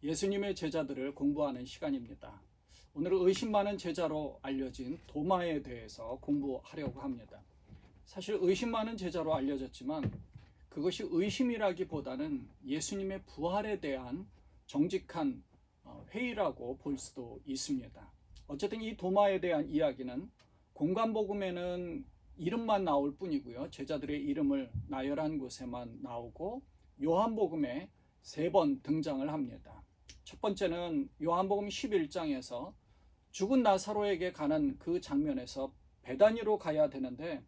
예수님의 제자들을 공부하는 시간입니다. 오늘은 의심 많은 제자로 알려진 도마에 대해서 공부하려고 합니다. 사실 의심 많은 제자로 알려졌지만 그것이 의심이라기보다는 예수님의 부활에 대한 정직한 회의라고 볼 수도 있습니다. 어쨌든 이 도마에 대한 이야기는 공관복음에는 이름만 나올 뿐이고요. 제자들의 이름을 나열한 곳에만 나오고 요한복음에 3번 등장을 합니다. 첫 번째는 요한복음 11장에서 죽은 나사로에게 가는 그 장면에서 베다니로 가야 되는데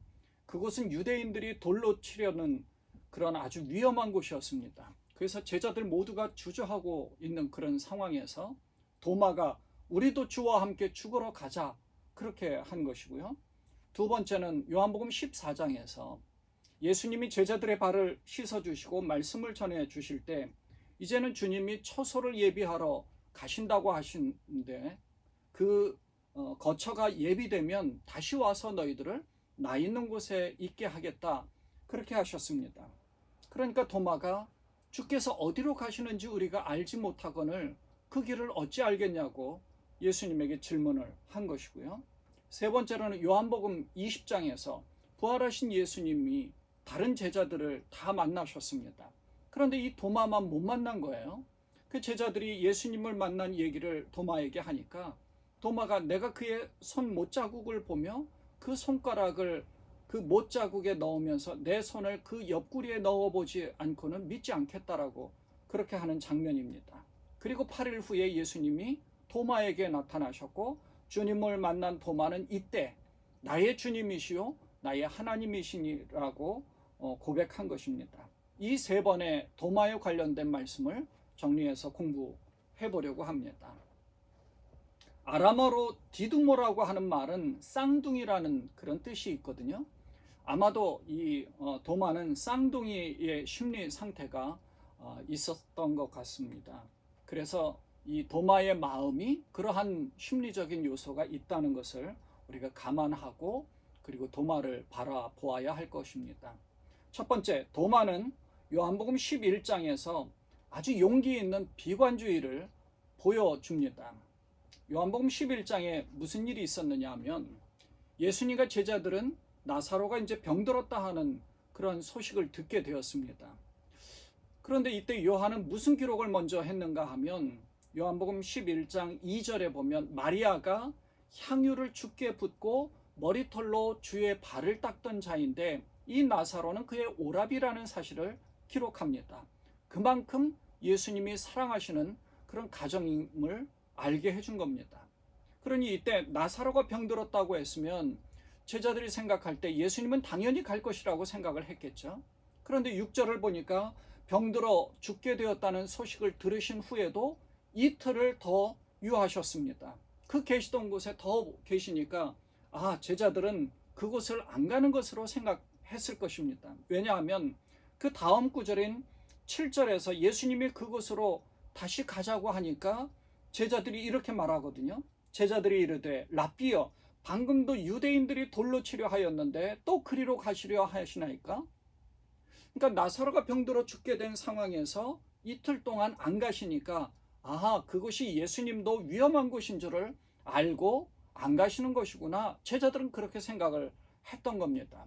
그곳은 유대인들이 돌로 치려는 그런 아주 위험한 곳이었습니다. 그래서 제자들 모두가 주저하고 있는 그런 상황에서 도마가 우리도 주와 함께 죽으러 가자 그렇게 한 것이고요. 두 번째는 요한복음 14장에서 예수님이 제자들의 발을 씻어주시고 말씀을 전해주실 때 이제는 주님이 처소를 예비하러 가신다고 하시는데 그 거처가 예비되면 다시 와서 너희들을 나 있는 곳에 있게 하겠다 그렇게 하셨습니다. 그러니까 도마가 주께서 어디로 가시는지 우리가 알지 못하거늘 그 길을 어찌 알겠냐고 예수님에게 질문을 한 것이고요. 세 번째로는 요한복음 20장에서 부활하신 예수님이 다른 제자들을 다 만나셨습니다. 그런데 이 도마만 못 만난 거예요. 그 제자들이 예수님을 만난 얘기를 도마에게 하니까 도마가 내가 그의 손 못자국을 보며 그 손가락을 그 못자국에 넣으면서 내 손을 그 옆구리에 넣어보지 않고는 믿지 않겠다라고 그렇게 하는 장면입니다. 그리고 8일 후에 예수님이 도마에게 나타나셨고 주님을 만난 도마는 이때 나의 주님이시요 나의 하나님이시니라고 고백한 것입니다. 이 3번의 도마에 관련된 말씀을 정리해서 공부해 보려고 합니다. 아람어로 디두모라고 하는 말은 쌍둥이라는 그런 뜻이 있거든요. 아마도 이 도마는 쌍둥이의 심리 상태가 있었던 것 같습니다. 그래서 이 도마의 마음이 그러한 심리적인 요소가 있다는 것을 우리가 감안하고 그리고 도마를 바라보아야 할 것입니다. 첫 번째, 도마는 요한복음 11장에서 아주 용기 있는 비관주의를 보여줍니다. 요한복음 11장에 무슨 일이 있었느냐 하면 예수님과 제자들은 나사로가 이제 병들었다 하는 그런 소식을 듣게 되었습니다. 그런데 이때 요한은 무슨 기록을 먼저 했는가 하면 요한복음 11장 2절에 보면 마리아가 향유를 주께 붓고 머리털로 주의 발을 닦던 자인데 이 나사로는 그의 오라비라는 사실을 기록합니다. 그만큼 예수님이 사랑하시는 그런 가정임을 알게 해준 겁니다. 그러니 이때 나사로가 병들었다고 했으면 제자들이 생각할 때 예수님은 당연히 갈 것이라고 생각을 했겠죠. 그런데 6절을 보니까 병들어 죽게 되었다는 소식을 들으신 후에도 이틀을 더 유하셨습니다. 그 계시던 곳에 더 계시니까 제자들은 그곳을 안 가는 것으로 생각했을 것입니다. 왜냐하면 그 다음 구절인 7절에서 예수님이 그곳으로 다시 가자고 하니까 제자들이 이렇게 말하거든요. 제자들이 이르되 랍비여 방금도 유대인들이 돌로 치려 하였는데 또 그리로 가시려 하시나이까? 그러니까 나사로가 병들어 죽게 된 상황에서 이틀 동안 안 가시니까 그것이 예수님도 위험한 곳인 줄을 알고 안 가시는 것이구나. 제자들은 그렇게 생각을 했던 겁니다.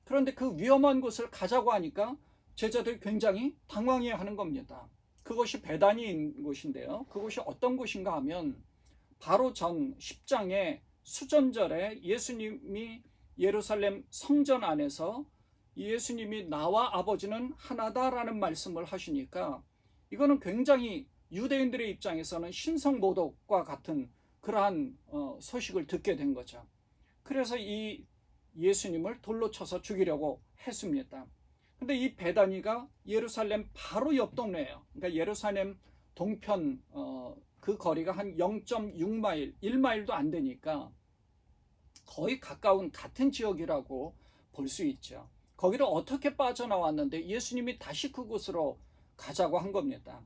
그런데 그 위험한 곳을 가자고 하니까 제자들이 굉장히 당황해하는 겁니다. 그것이 베다니인 곳인데요. 그것이 어떤 곳인가 하면 바로 전 10장의 수전절에 예수님이 예루살렘 성전 안에서 예수님이 나와 아버지는 하나다라는 말씀을 하시니까 이거는 굉장히 유대인들의 입장에서는 신성모독과 같은 그러한 소식을 듣게 된 거죠. 그래서 이 예수님을 돌로 쳐서 죽이려고 했습니다. 근데 이 베다니가 예루살렘 바로 옆 동네예요. 그러니까 예루살렘 동편 그 거리가 한 0.6마일, 1마일도 안 되니까 거의 가까운 같은 지역이라고 볼 수 있죠. 거기를 어떻게 빠져나왔는데 예수님이 다시 그곳으로 가자고 한 겁니다.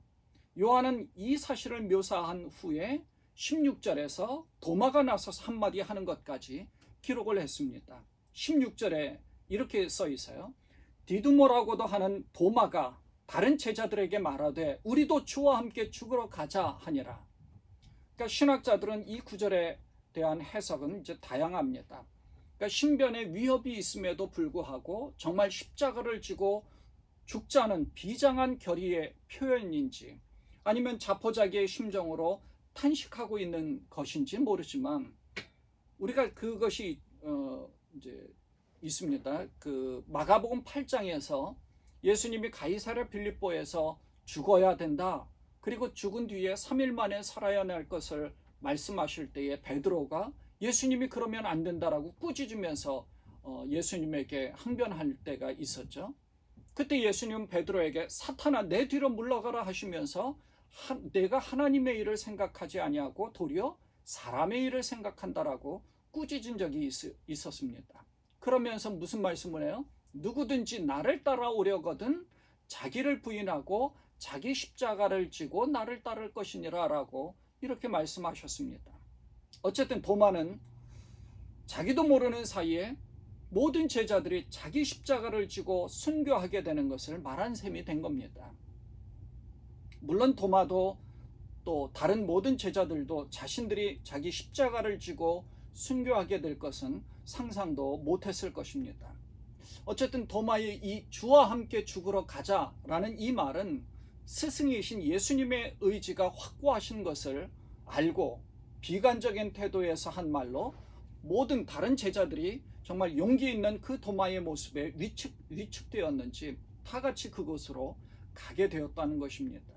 요한은 이 사실을 묘사한 후에 16절에서 도마가 나서서 한마디 하는 것까지 기록을 했습니다. 16절에 이렇게 써 있어요. 디두모라고도 하는 도마가 다른 제자들에게 말하되 우리도 주와 함께 죽으러 가자 하니라. 그러니까 신학자들은 이 구절에 대한 해석은 이제 다양합니다. 그러니까 신변에 위협이 있음에도 불구하고 정말 십자가를 지고 죽자는 비장한 결의의 표현인지, 아니면 자포자기의 심정으로 탄식하고 있는 것인지 모르지만, 우리가 그것이 이제 있습니다. 그 마가복음 8장에서 예수님이 가이사랴 빌립보에서 죽어야 된다, 그리고 죽은 뒤에 3일 만에 살아야 할 것을 말씀하실 때에 베드로가 예수님이 그러면 안 된다라고 꾸짖으면서 예수님에게 항변할 때가 있었죠. 그때 예수님은 베드로에게 사탄아 내 뒤로 물러가라 하시면서 내가 하나님의 일을 생각하지 아니하고 도리어 사람의 일을 생각한다라고 꾸짖은 적이 있었습니다. 그러면서 무슨 말씀을 해요? 누구든지 나를 따라오려거든 자기를 부인하고 자기 십자가를 지고 나를 따를 것이니라 라고 이렇게 말씀하셨습니다. 어쨌든 도마는 자기도 모르는 사이에 모든 제자들이 자기 십자가를 지고 순교하게 되는 것을 말한 셈이 된 겁니다. 물론 도마도 또 다른 모든 제자들도 자신들이 자기 십자가를 지고 순교하게 될 것은 상상도 못했을 것입니다. 어쨌든 도마의 이 주와 함께 죽으러 가자라는 이 말은 스승이신 예수님의 의지가 확고하신 것을 알고 비관적인 태도에서 한 말로 모든 다른 제자들이 정말 용기 있는 그 도마의 모습에 위축되었는지 다 같이 그곳으로 가게 되었다는 것입니다.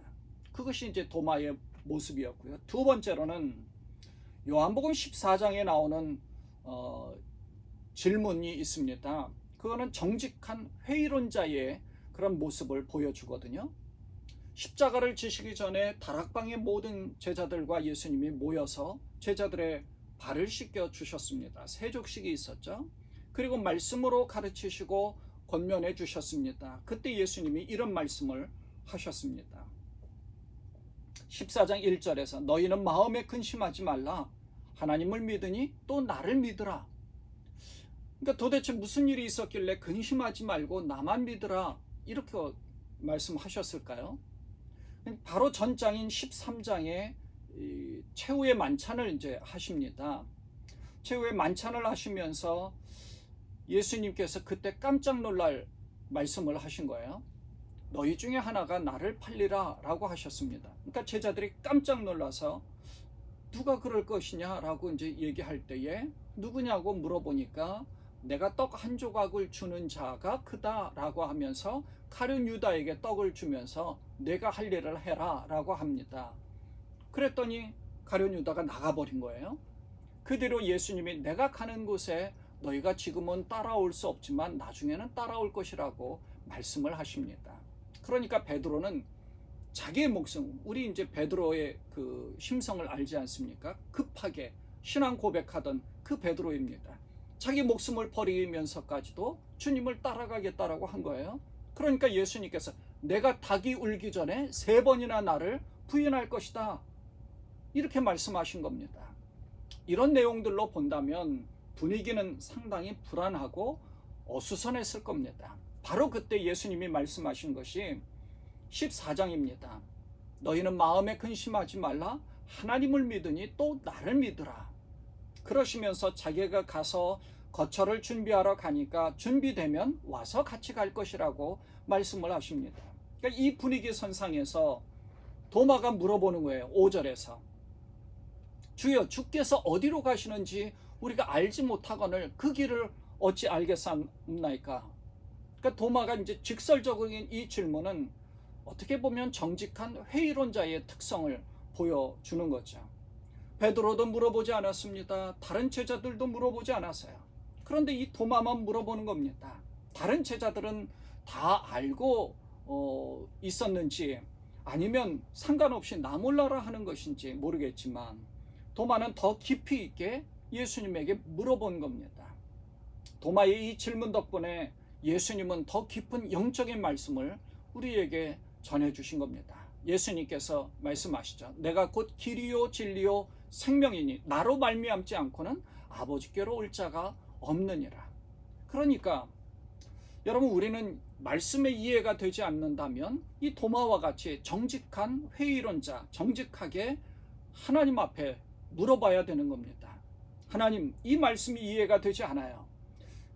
그것이 이제 도마의 모습이었고요. 두 번째로는 요한복음 14장에 나오는 질문이 있습니다. 그거는 정직한 회의론자의 그런 모습을 보여주거든요. 십자가를 지시기 전에 다락방의 모든 제자들과 예수님이 모여서 제자들의 발을 씻겨 주셨습니다. 세족식이 있었죠. 그리고 말씀으로 가르치시고 권면해 주셨습니다. 그때 예수님이 이런 말씀을 하셨습니다. 14장 1절에서 너희는 마음에 근심하지 말라. 하나님을 믿으니 또 나를 믿으라. 그러니까 도대체 무슨 일이 있었길래 근심하지 말고 나만 믿으라 이렇게 말씀하셨을까요? 바로 전장인 13장에 최후의 만찬을 이제 하십니다. 최후의 만찬을 하시면서 예수님께서 그때 깜짝 놀랄 말씀을 하신 거예요. 너희 중에 하나가 나를 팔리라 라고 하셨습니다. 그러니까 제자들이 깜짝 놀라서 누가 그럴 것이냐 라고 이제 얘기할 때에 누구냐고 물어보니까 내가 떡 한 조각을 주는 자가 크다 라고 하면서 가룟 유다에게 떡을 주면서 내가 할 일을 해라 라고 합니다. 그랬더니 가룟 유다가 나가버린 거예요. 그 뒤로 예수님이 내가 가는 곳에 너희가 지금은 따라올 수 없지만 나중에는 따라올 것이라고 말씀을 하십니다. 그러니까 베드로는 자기의 목숨, 우리 이제 베드로의 그 심성을 알지 않습니까? 급하게 신앙 고백하던 그 베드로입니다. 자기 목숨을 버리면서까지도 주님을 따라가겠다라고 한 거예요. 그러니까 예수님께서 내가 닭이 울기 전에 3번이나 나를 부인할 것이다 이렇게 말씀하신 겁니다. 이런 내용들로 본다면 분위기는 상당히 불안하고 어수선했을 겁니다. 바로 그때 예수님이 말씀하신 것이 14장입니다. 너희는 마음에 근심하지 말라. 하나님을 믿으니 또 나를 믿으라. 그러시면서 자기가 가서 거처를 준비하러 가니까 준비되면 와서 같이 갈 것이라고 말씀을 하십니다. 그러니까 이 분위기 선상에서 도마가 물어보는 거예요. 5절에서 주여 주께서 어디로 가시는지 우리가 알지 못하거늘 그 길을 어찌 알겠사옵나이까. 그러니까 도마가 이제 직설적인 이 질문은 어떻게 보면 정직한 회의론자의 특성을 보여주는 거죠. 베드로도 물어보지 않았습니다. 다른 제자들도 물어보지 않았어요. 그런데 이 도마만 물어보는 겁니다. 다른 제자들은 다 알고 있었는지 아니면 상관없이 나 몰라라 하는 것인지 모르겠지만 도마는 더 깊이 있게 예수님에게 물어본 겁니다. 도마의 이 질문 덕분에 예수님은 더 깊은 영적인 말씀을 우리에게 전해주신 겁니다. 예수님께서 말씀하시죠. 내가 곧 길이요 진리요 생명이니 나로 말미암지 않고는 아버지께로 올 자가 없느니라. 그러니까 여러분 우리는 말씀의 이해가 되지 않는다면 이 도마와 같이 정직한 회의론자, 정직하게 하나님 앞에 물어봐야 되는 겁니다. 하나님, 이 말씀이 이해가 되지 않아요.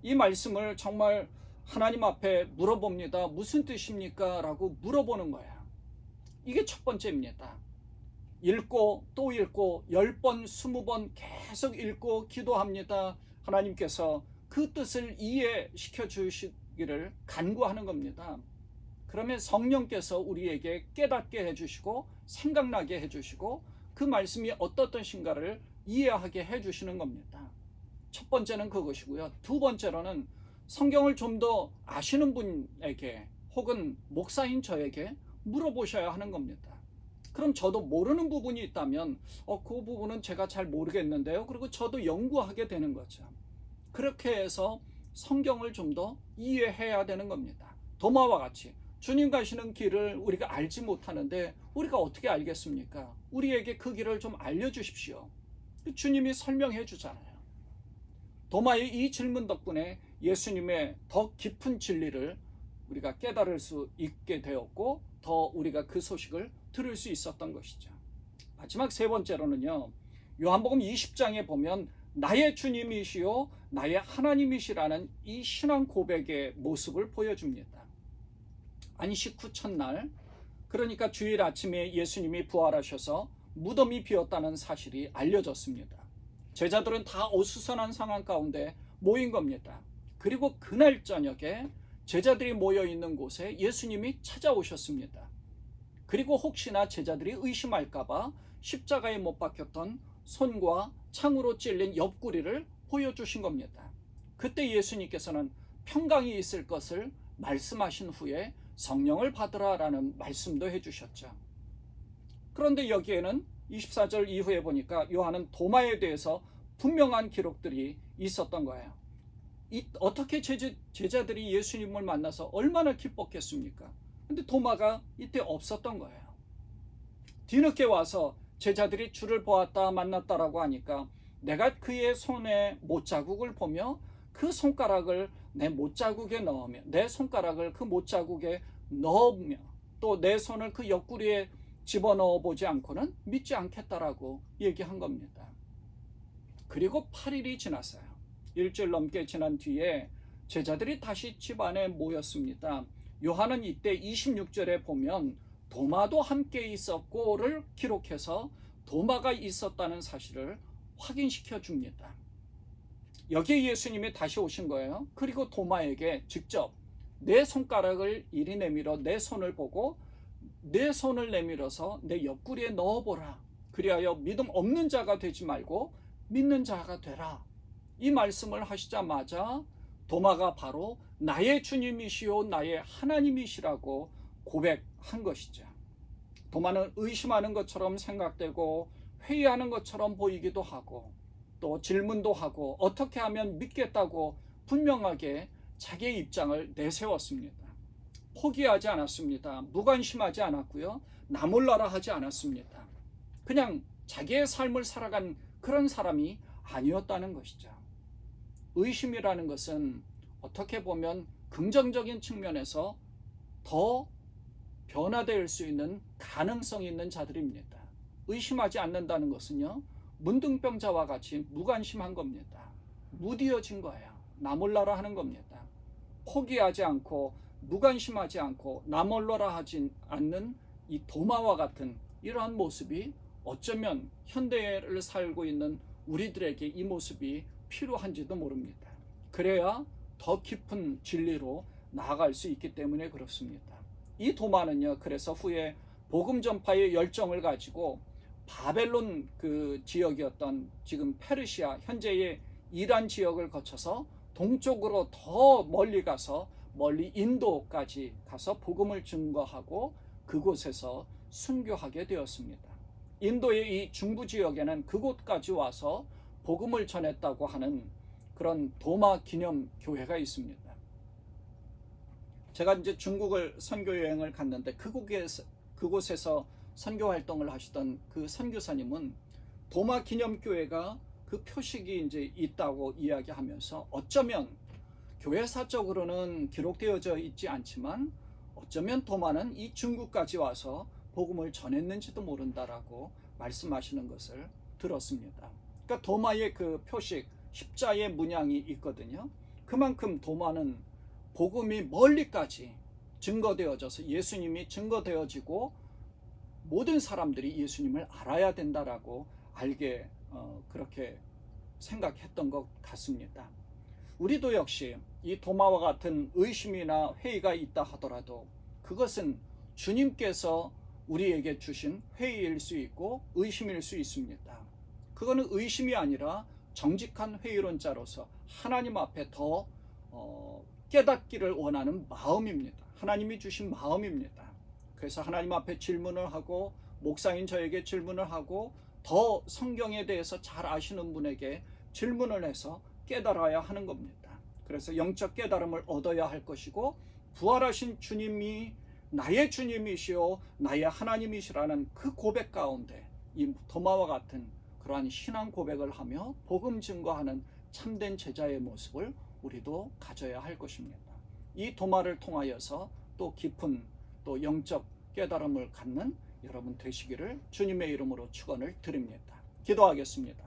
이 말씀을 정말 하나님 앞에 물어봅니다. 무슨 뜻입니까? 라고 물어보는 거야. 이게 첫 번째입니다. 읽고 또 읽고 10번, 20번 계속 읽고 기도합니다. 하나님께서 그 뜻을 이해시켜 주시기를 간구하는 겁니다. 그러면 성령께서 우리에게 깨닫게 해주시고 생각나게 해주시고 그 말씀이 어떤 뜻인가를 이해하게 해주시는 겁니다. 첫 번째는 그것이고요. 두 번째로는 성경을 좀 더 아시는 분에게 혹은 목사인 저에게 물어보셔야 하는 겁니다. 그럼 저도 모르는 부분이 있다면 그 부분은 제가 잘 모르겠는데요. 그리고 저도 연구하게 되는 거죠. 그렇게 해서 성경을 좀 더 이해해야 되는 겁니다. 도마와 같이 주님 가시는 길을 우리가 알지 못하는데 우리가 어떻게 알겠습니까? 우리에게 그 길을 좀 알려주십시오. 주님이 설명해 주잖아요. 도마의 이 질문 덕분에 예수님의 더 깊은 진리를 우리가 깨달을 수 있게 되었고 더 우리가 그 소식을 들을 수 있었던 것이죠. 마지막 세 번째로는요. 요한복음 20장에 보면 나의 주님이시요 나의 하나님이시라는 이 신앙 고백의 모습을 보여줍니다. 안식 후 첫날, 그러니까 주일 아침에 예수님이 부활하셔서 무덤이 비었다는 사실이 알려졌습니다. 제자들은 다 어수선한 상황 가운데 모인 겁니다. 그리고 그날 저녁에 제자들이 모여 있는 곳에 예수님이 찾아오셨습니다. 그리고 혹시나 제자들이 의심할까봐 십자가에 못 박혔던 손과 창으로 찔린 옆구리를 보여주신 겁니다. 그때 예수님께서는 평강이 있을 것을 말씀하신 후에 성령을 받으라라는 말씀도 해주셨죠. 그런데 여기에는 24절 이후에 보니까 요한은 도마에 대해서 분명한 기록들이 있었던 거예요. 어떻게 제자들이 예수님을 만나서 얼마나 기뻤겠습니까? 근데 도마가 이때 없었던 거예요. 뒤늦게 와서 제자들이 주를 보았다 만났다라고 하니까 내가 그의 손에 못자국을 보며 그 손가락을 내 못자국에 넣으며 내 손가락을 그 못자국에 넣으며 또 내 손을 그 옆구리에 집어넣어 보지 않고는 믿지 않겠다라고 얘기한 겁니다. 그리고 8일이 지났어요. 일주일 넘게 지난 뒤에 제자들이 다시 집 안에 모였습니다. 요한은 이때 26절에 보면 도마도 함께 있었고를 기록해서 도마가 있었다는 사실을 확인시켜 줍니다. 여기에 예수님이 다시 오신 거예요. 그리고 도마에게 직접 내 손가락을 이리 내밀어 내 손을 보고 내 손을 내밀어서 내 옆구리에 넣어보라. 그리하여 믿음 없는 자가 되지 말고 믿는 자가 되라. 이 말씀을 하시자마자 도마가 바로 나의 주님이시요 나의 하나님이시라고 고백한 것이죠. 도마는 의심하는 것처럼 생각되고 회의하는 것처럼 보이기도 하고 또 질문도 하고 어떻게 하면 믿겠다고 분명하게 자기의 입장을 내세웠습니다. 포기하지 않았습니다. 무관심하지 않았고요. 나 몰라라 하지 않았습니다. 그냥 자기의 삶을 살아간 그런 사람이 아니었다는 것이죠. 의심이라는 것은 어떻게 보면 긍정적인 측면에서 더 변화될 수 있는 가능성이 있는 자들입니다. 의심하지 않는다는 것은요, 문둥병자와 같이 무관심한 겁니다. 무디어진 거예요. 나 몰라라 하는 겁니다. 포기하지 않고 무관심하지 않고 나 몰라라 하지 않는 이 도마와 같은 이러한 모습이 어쩌면 현대를 살고 있는 우리들에게 이 모습이 필요한지도 모릅니다. 그래야 더 깊은 진리로 나아갈 수 있기 때문에 그렇습니다. 이 도마는요, 그래서 후에 복음 전파의 열정을 가지고 바벨론 그 지역이었던 지금 페르시아 현재의 이란 지역을 거쳐서 동쪽으로 더 멀리 가서 멀리 인도까지 가서 복음을 증거하고 그곳에서 순교하게 되었습니다. 인도의 이 중부 지역에는 그곳까지 와서 복음을 전했다고 하는 그런 도마 기념 교회가 있습니다. 제가 이제 중국을 선교 여행을 갔는데 그곳에서 선교 활동을 하시던 그 선교사님은 도마 기념 교회가 그 표식이 이제 있다고 이야기하면서 어쩌면 교회사적으로는 기록되어져 있지 않지만 어쩌면 도마는 이 중국까지 와서 복음을 전했는지도 모른다라고 말씀하시는 것을 들었습니다. 그러니까 도마의 그 표식, 십자의 문양이 있거든요. 그만큼 도마는 복음이 멀리까지 증거되어져서 예수님이 증거되어지고 모든 사람들이 예수님을 알아야 된다라고 알게 그렇게 생각했던 것 같습니다. 우리도 역시 이 도마와 같은 의심이나 회의가 있다 하더라도 그것은 주님께서 우리에게 주신 회의일 수 있고 의심일 수 있습니다. 그거는 의심이 아니라 정직한 회의론자로서 하나님 앞에 더 깨닫기를 원하는 마음입니다. 하나님이 주신 마음입니다. 그래서 하나님 앞에 질문을 하고 목사인 저에게 질문을 하고 더 성경에 대해서 잘 아시는 분에게 질문을 해서 깨달아야 하는 겁니다. 그래서 영적 깨달음을 얻어야 할 것이고 부활하신 주님이 나의 주님이시오 나의 하나님이시라는 그 고백 가운데 이 도마와 같은 그러한 신앙 고백을 하며 복음 증거하는 참된 제자의 모습을 우리도 가져야 할 것입니다. 이 도마를 통하여서 또 깊은 또 영적 깨달음을 갖는 여러분 되시기를 주님의 이름으로 축원을 드립니다. 기도하겠습니다.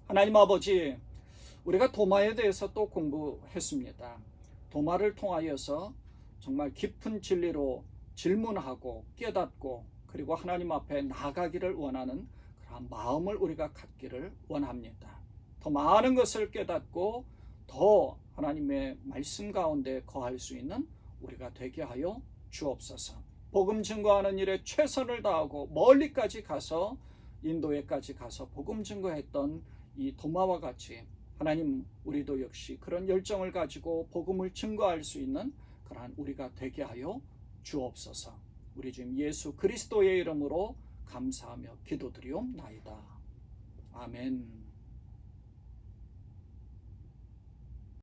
하나님 아버지, 우리가 도마에 대해서 또 공부했습니다. 도마를 통하여서 정말 깊은 진리로 질문하고 깨닫고 그리고 하나님 앞에 나아가기를 원하는 그런 마음을 우리가 갖기를 원합니다. 더 많은 것을 깨닫고 더 하나님의 말씀 가운데 거할 수 있는 우리가 되게 하여 주옵소서. 복음 증거하는 일에 최선을 다하고 멀리까지 가서 인도에까지 가서 복음 증거했던 이 도마와 같이 하나님 우리도 역시 그런 열정을 가지고 복음을 증거할 수 있는 그러한 우리가 되게 하여 주옵소서. 우리 주님 예수 그리스도의 이름으로 감사하며 기도드리옵나이다. 아멘.